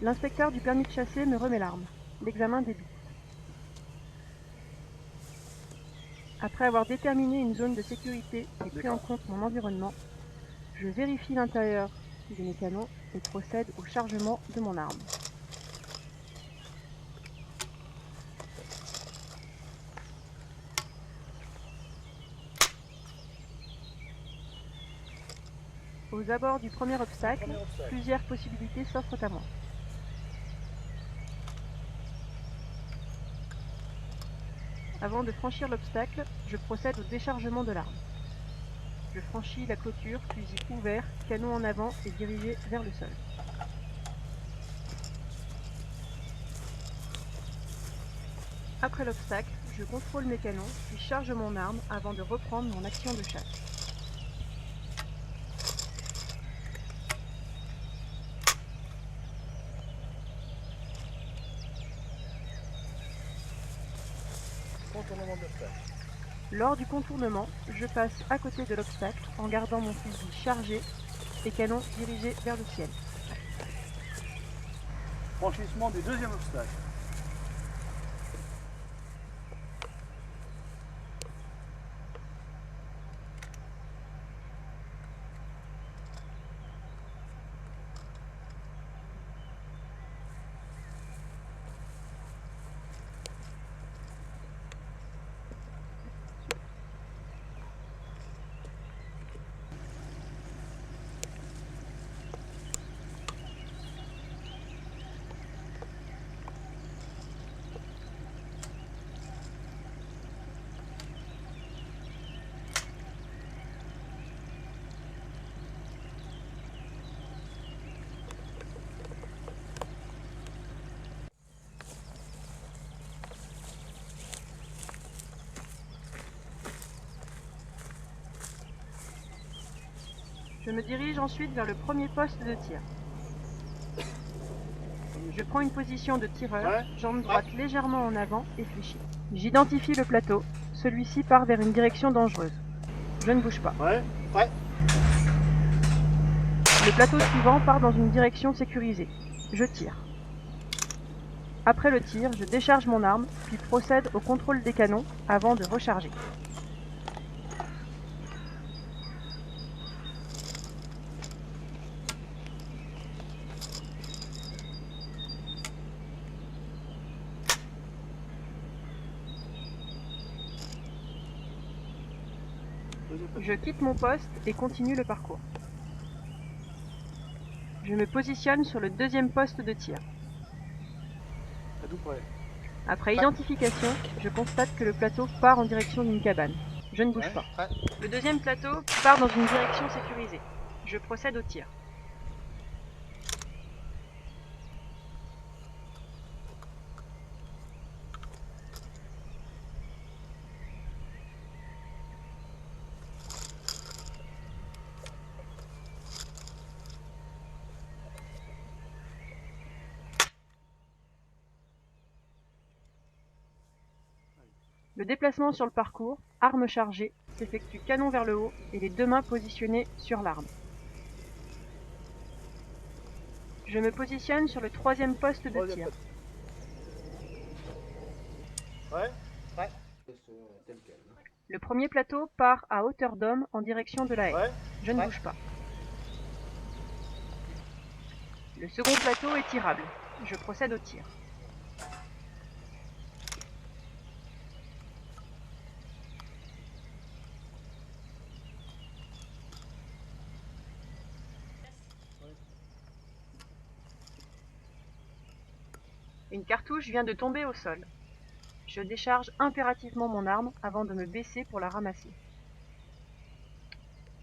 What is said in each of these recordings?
L'inspecteur du permis de chasser me remet l'arme. L'examen débute. Après avoir déterminé une zone de sécurité et pris en compte mon environnement, je vérifie l'intérieur de mes canons et procède au chargement de mon arme. Aux abords du premier obstacle, plusieurs possibilités s'offrent à moi. Avant de franchir l'obstacle, je procède au déchargement de l'arme. Je franchis la clôture, fusil ouvert, canon en avant et dirigé vers le sol. Après l'obstacle, je contrôle mes canons, puis charge mon arme avant de reprendre mon action de chasse. Contournement de l'obstacle. Lors du contournement, je passe à côté de l'obstacle en gardant mon fusil chargé et canon dirigé vers le ciel. Franchissement du deuxième obstacle. Je me dirige ensuite vers le premier poste de tir. Je prends une position de tireur, jambe droite légèrement en avant et fléchie. J'identifie le plateau. Celui-ci part vers une direction dangereuse. Je ne bouge pas. Le plateau suivant part dans une direction sécurisée. Je tire. Après le tir, je décharge mon arme, puis procède au contrôle des canons avant de recharger. Je quitte mon poste et continue le parcours. Je me positionne sur le deuxième poste de tir. Après identification, je constate que le plateau part en direction d'une cabane. Je ne bouge pas. Le deuxième plateau part dans une direction sécurisée. Je procède au tir. Le déplacement sur le parcours, arme chargée, s'effectue canon vers le haut et les deux mains positionnées sur l'arme. Je me positionne sur le troisième poste de tir. Le premier plateau part à hauteur d'homme en direction de la haie. Je ne bouge pas. Le second plateau est tirable. Je procède au tir. Une cartouche vient de tomber au sol. Je décharge impérativement mon arme avant de me baisser pour la ramasser.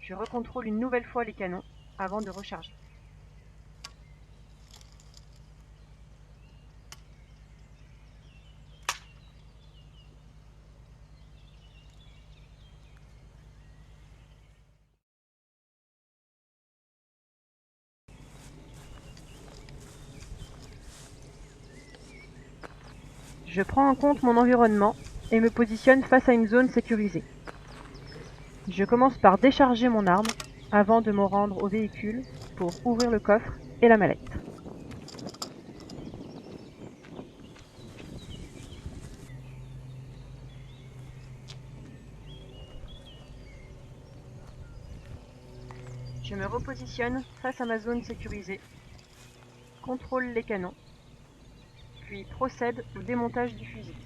Je recontrôle une nouvelle fois les canons avant de recharger. Je prends en compte mon environnement et me positionne face à une zone sécurisée. Je commence par décharger mon arme avant de me rendre au véhicule pour ouvrir le coffre et la mallette. Je me repositionne face à ma zone sécurisée, contrôle les canons, puis procède au démontage du fusil.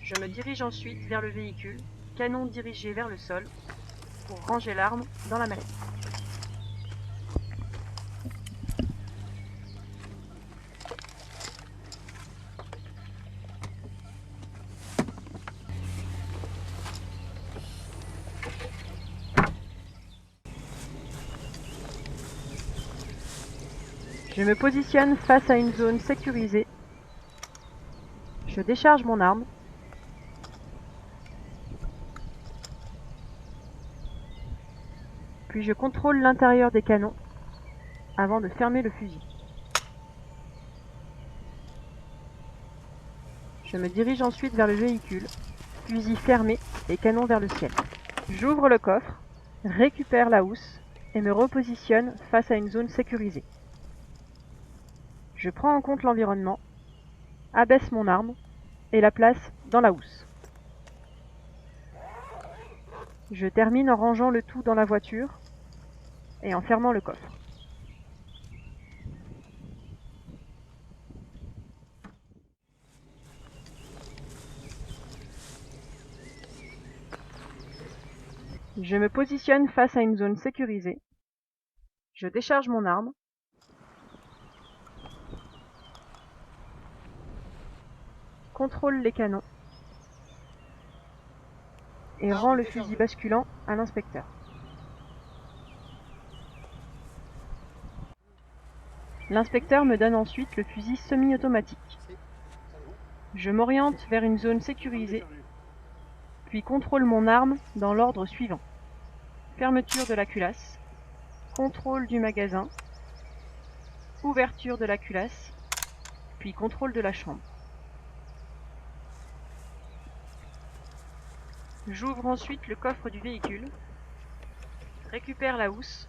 Je me dirige ensuite vers le véhicule, canon dirigé vers le sol, pour ranger l'arme dans la mallette. Je me positionne face à une zone sécurisée. Je décharge mon arme. Puis je contrôle l'intérieur des canons avant de fermer le fusil. Je me dirige ensuite vers le véhicule, fusil fermé et canon vers le ciel. J'ouvre le coffre, récupère la housse et me repositionne face à une zone sécurisée. Je prends en compte l'environnement, abaisse mon arme et la place dans la housse. Je termine en rangeant le tout dans la voiture et en fermant le coffre. Je me positionne face à une zone sécurisée. Je décharge mon arme. Contrôle les canons et rend le fusil basculant à l'inspecteur. L'inspecteur me donne ensuite le fusil semi-automatique. Je m'oriente vers une zone sécurisée, puis contrôle mon arme dans l'ordre suivant. Fermeture de la culasse, contrôle du magasin, ouverture de la culasse, puis contrôle de la chambre. J'ouvre ensuite le coffre du véhicule, récupère la housse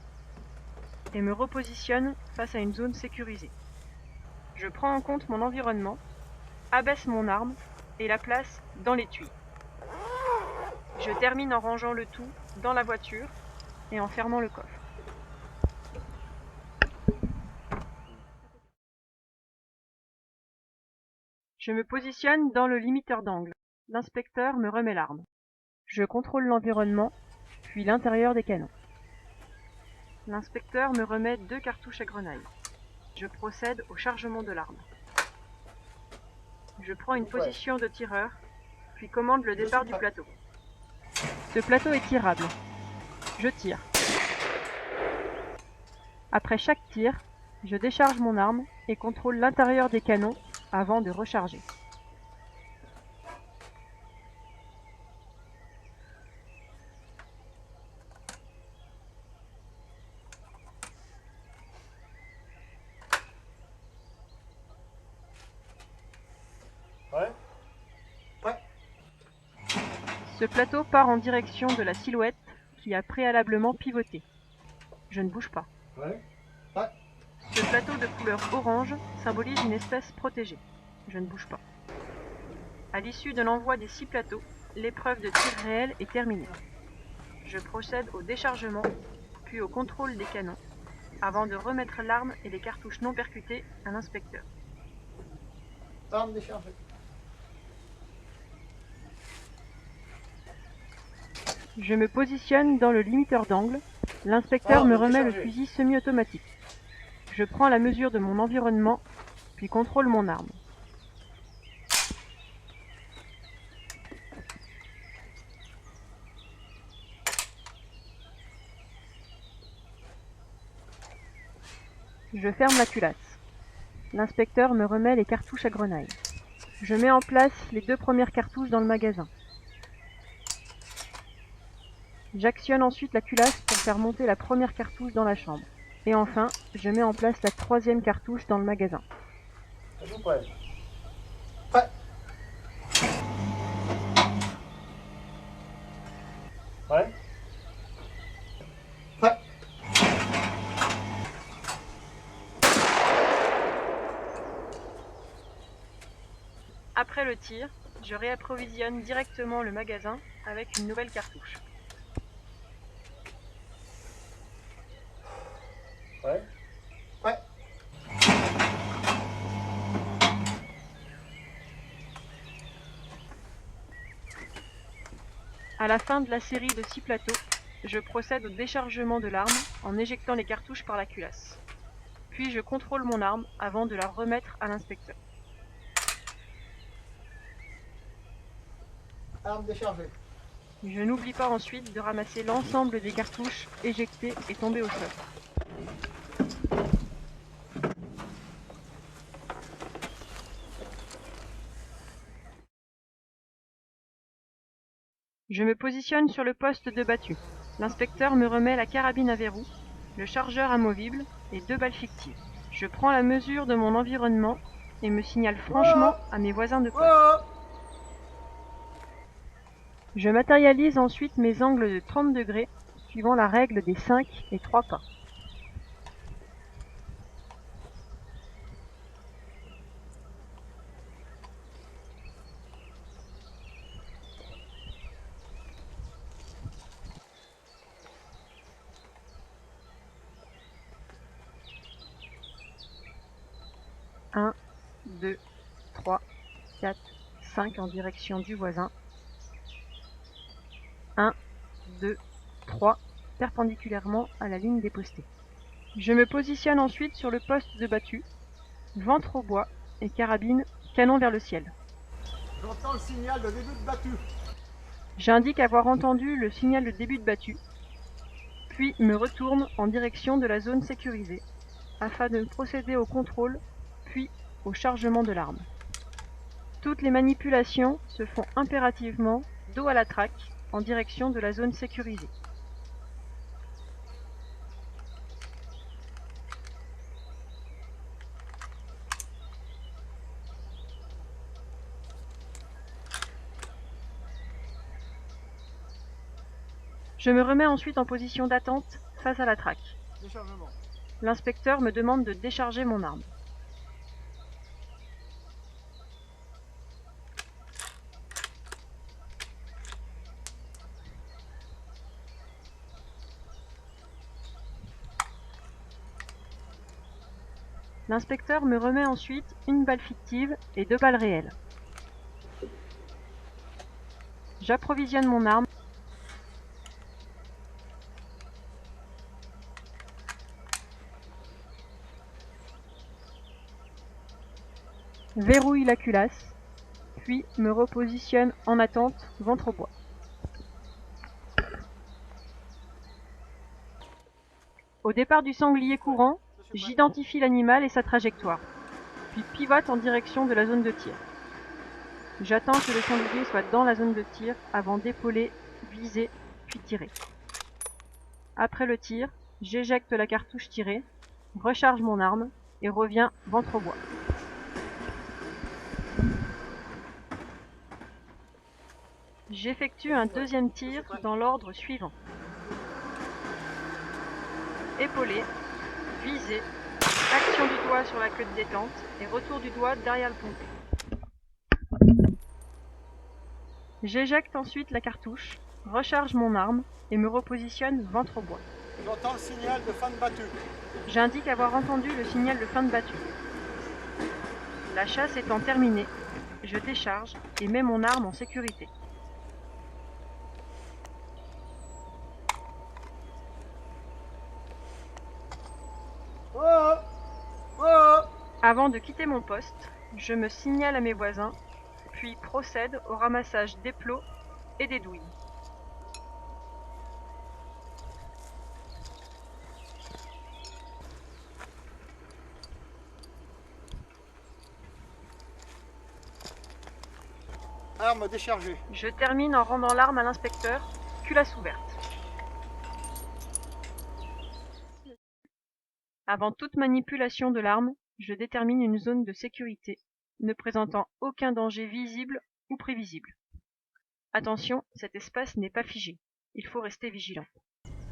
et me repositionne face à une zone sécurisée. Je prends en compte mon environnement, abaisse mon arme et la place dans l'étui. Je termine en rangeant le tout dans la voiture et en fermant le coffre. Je me positionne dans le limiteur d'angle. L'inspecteur me remet l'arme. Je contrôle l'environnement, puis l'intérieur des canons. L'inspecteur me remet 2 cartouches à grenaille. Je procède au chargement de l'arme. Je prends une position de tireur, puis commande le départ du plateau. Ce plateau est tirable. Je tire. Après chaque tir, je décharge mon arme et contrôle l'intérieur des canons avant de recharger. Ce plateau part en direction de la silhouette qui a préalablement pivoté. Je ne bouge pas. Ce plateau de couleur orange symbolise une espèce protégée. Je ne bouge pas. À l'issue de l'envoi des 6 plateaux, l'épreuve de tir réel est terminée. Je procède au déchargement, puis au contrôle des canons, avant de remettre l'arme et les cartouches non percutées à l'inspecteur. Arme déchargée. Je me positionne dans le limiteur d'angle. L'inspecteur me remet le fusil semi-automatique. Je prends la mesure de mon environnement, puis contrôle mon arme. Je ferme la culasse. L'inspecteur me remet les cartouches à grenaille. Je mets en place les 2 premières cartouches dans le magasin. J'actionne ensuite la culasse pour faire monter la première cartouche dans la chambre. Et enfin, je mets en place la 3e cartouche dans le magasin. Êtes-vous prêt? Prêt. Prêt. Prêt. Après le tir, je réapprovisionne directement le magasin avec une nouvelle cartouche. Ouais. Ouais. À la fin de la série de 6 plateaux, je procède au déchargement de l'arme en éjectant les cartouches par la culasse. Puis je contrôle mon arme avant de la remettre à l'inspecteur. Arme déchargée. Je n'oublie pas ensuite de ramasser l'ensemble des cartouches éjectées et tombées au sol. Je me positionne sur le poste de battu. L'inspecteur me remet la carabine à verrou, le chargeur amovible et 2 balles fictives. Je prends la mesure de mon environnement et me signale franchement à mes voisins de poste. Je matérialise ensuite mes angles de 30 degrés, suivant la règle des 5 et 3 pas. Un, 2, 3, 4, 5 en direction du voisin. 1, 2, 3, perpendiculairement à la ligne des postés. Je me positionne ensuite sur le poste de battu, ventre au bois et carabine canon vers le ciel. J'entends le signal de début de battu. J'indique avoir entendu le signal de début de battu, puis me retourne en direction de la zone sécurisée, afin de procéder au contrôle, puis au chargement de l'arme. Toutes les manipulations se font impérativement dos à la traque, en direction de la zone sécurisée. Je me remets ensuite en position d'attente face à la traque. Déchargement. L'inspecteur me demande de décharger mon arme. L'inspecteur me remet ensuite une balle fictive et 2 balles réelles. J'approvisionne mon arme. Verrouille la culasse, puis me repositionne en attente, ventre au bois. Au départ du sanglier courant, j'identifie l'animal et sa trajectoire, puis pivote en direction de la zone de tir. J'attends que le sanglier soit dans la zone de tir avant d'épauler, viser, puis tirer. Après le tir, j'éjecte la cartouche tirée, recharge mon arme et reviens ventre au bois. J'effectue un deuxième tir dans l'ordre suivant. Épaulé, visé, action du doigt sur la queue de détente et retour du doigt derrière le pompier. J'éjecte ensuite la cartouche, recharge mon arme et me repositionne ventre au bois. J'entends le signal de fin de battu. J'indique avoir entendu le signal de fin de battu. La chasse étant terminée, je décharge et mets mon arme en sécurité. Avant de quitter mon poste, je me signale à mes voisins, puis procède au ramassage des plots et des douilles. Arme déchargée. Je termine en rendant l'arme à l'inspecteur, culasse ouverte. Avant toute manipulation de l'arme, je détermine une zone de sécurité, ne présentant aucun danger visible ou prévisible. Attention, cet espace n'est pas figé, il faut rester vigilant.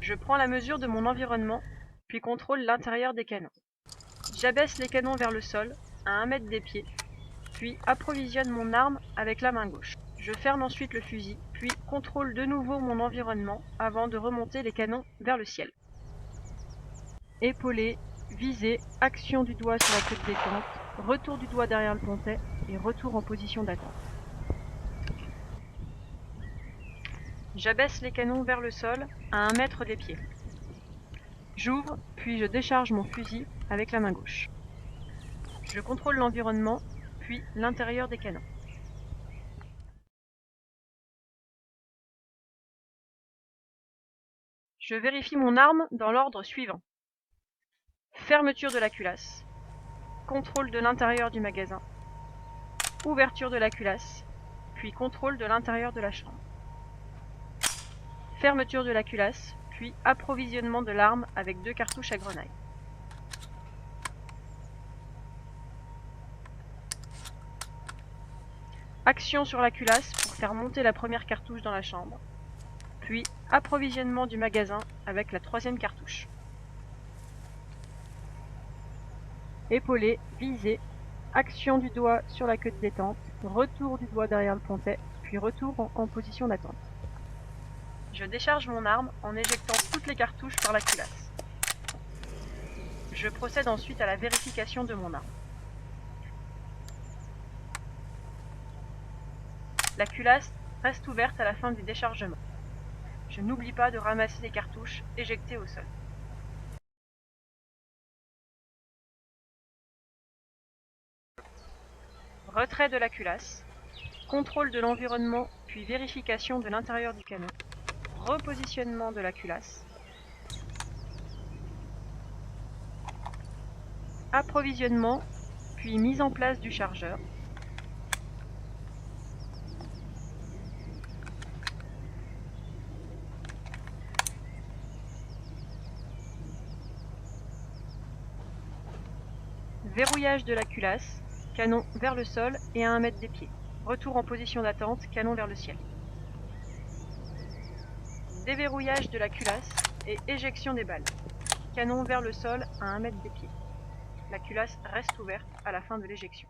Je prends la mesure de mon environnement, puis contrôle l'intérieur des canons. J'abaisse les canons vers le sol, à 1 mètre des pieds, puis approvisionne mon arme avec la main gauche. Je ferme ensuite le fusil, puis contrôle de nouveau mon environnement avant de remonter les canons vers le ciel. Épauler, viser, action du doigt sur la queue de détente, retour du doigt derrière le pontet et retour en position d'attente. J'abaisse les canons vers le sol à 1 mètre des pieds. J'ouvre, puis je décharge mon fusil avec la main gauche. Je contrôle l'environnement, puis l'intérieur des canons. Je vérifie mon arme dans l'ordre suivant. Fermeture de la culasse, contrôle de l'intérieur du magasin, ouverture de la culasse, puis contrôle de l'intérieur de la chambre. Fermeture de la culasse, puis approvisionnement de l'arme avec 2 cartouches à grenaille. Action sur la culasse pour faire monter la première cartouche dans la chambre, puis approvisionnement du magasin avec la 3e cartouche. Épauler, viser, action du doigt sur la queue de détente, retour du doigt derrière le pontet, puis retour en position d'attente. Je décharge mon arme en éjectant toutes les cartouches par la culasse. Je procède ensuite à la vérification de mon arme. La culasse reste ouverte à la fin du déchargement. Je n'oublie pas de ramasser les cartouches éjectées au sol. Retrait de la culasse, contrôle de l'environnement puis vérification de l'intérieur du canon, repositionnement de la culasse, approvisionnement puis mise en place du chargeur, verrouillage de la culasse, canon vers le sol et à 1 mètre des pieds. Retour en position d'attente, canon vers le ciel. Déverrouillage de la culasse et éjection des balles. Canon vers le sol à 1 mètre des pieds. La culasse reste ouverte à la fin de l'éjection.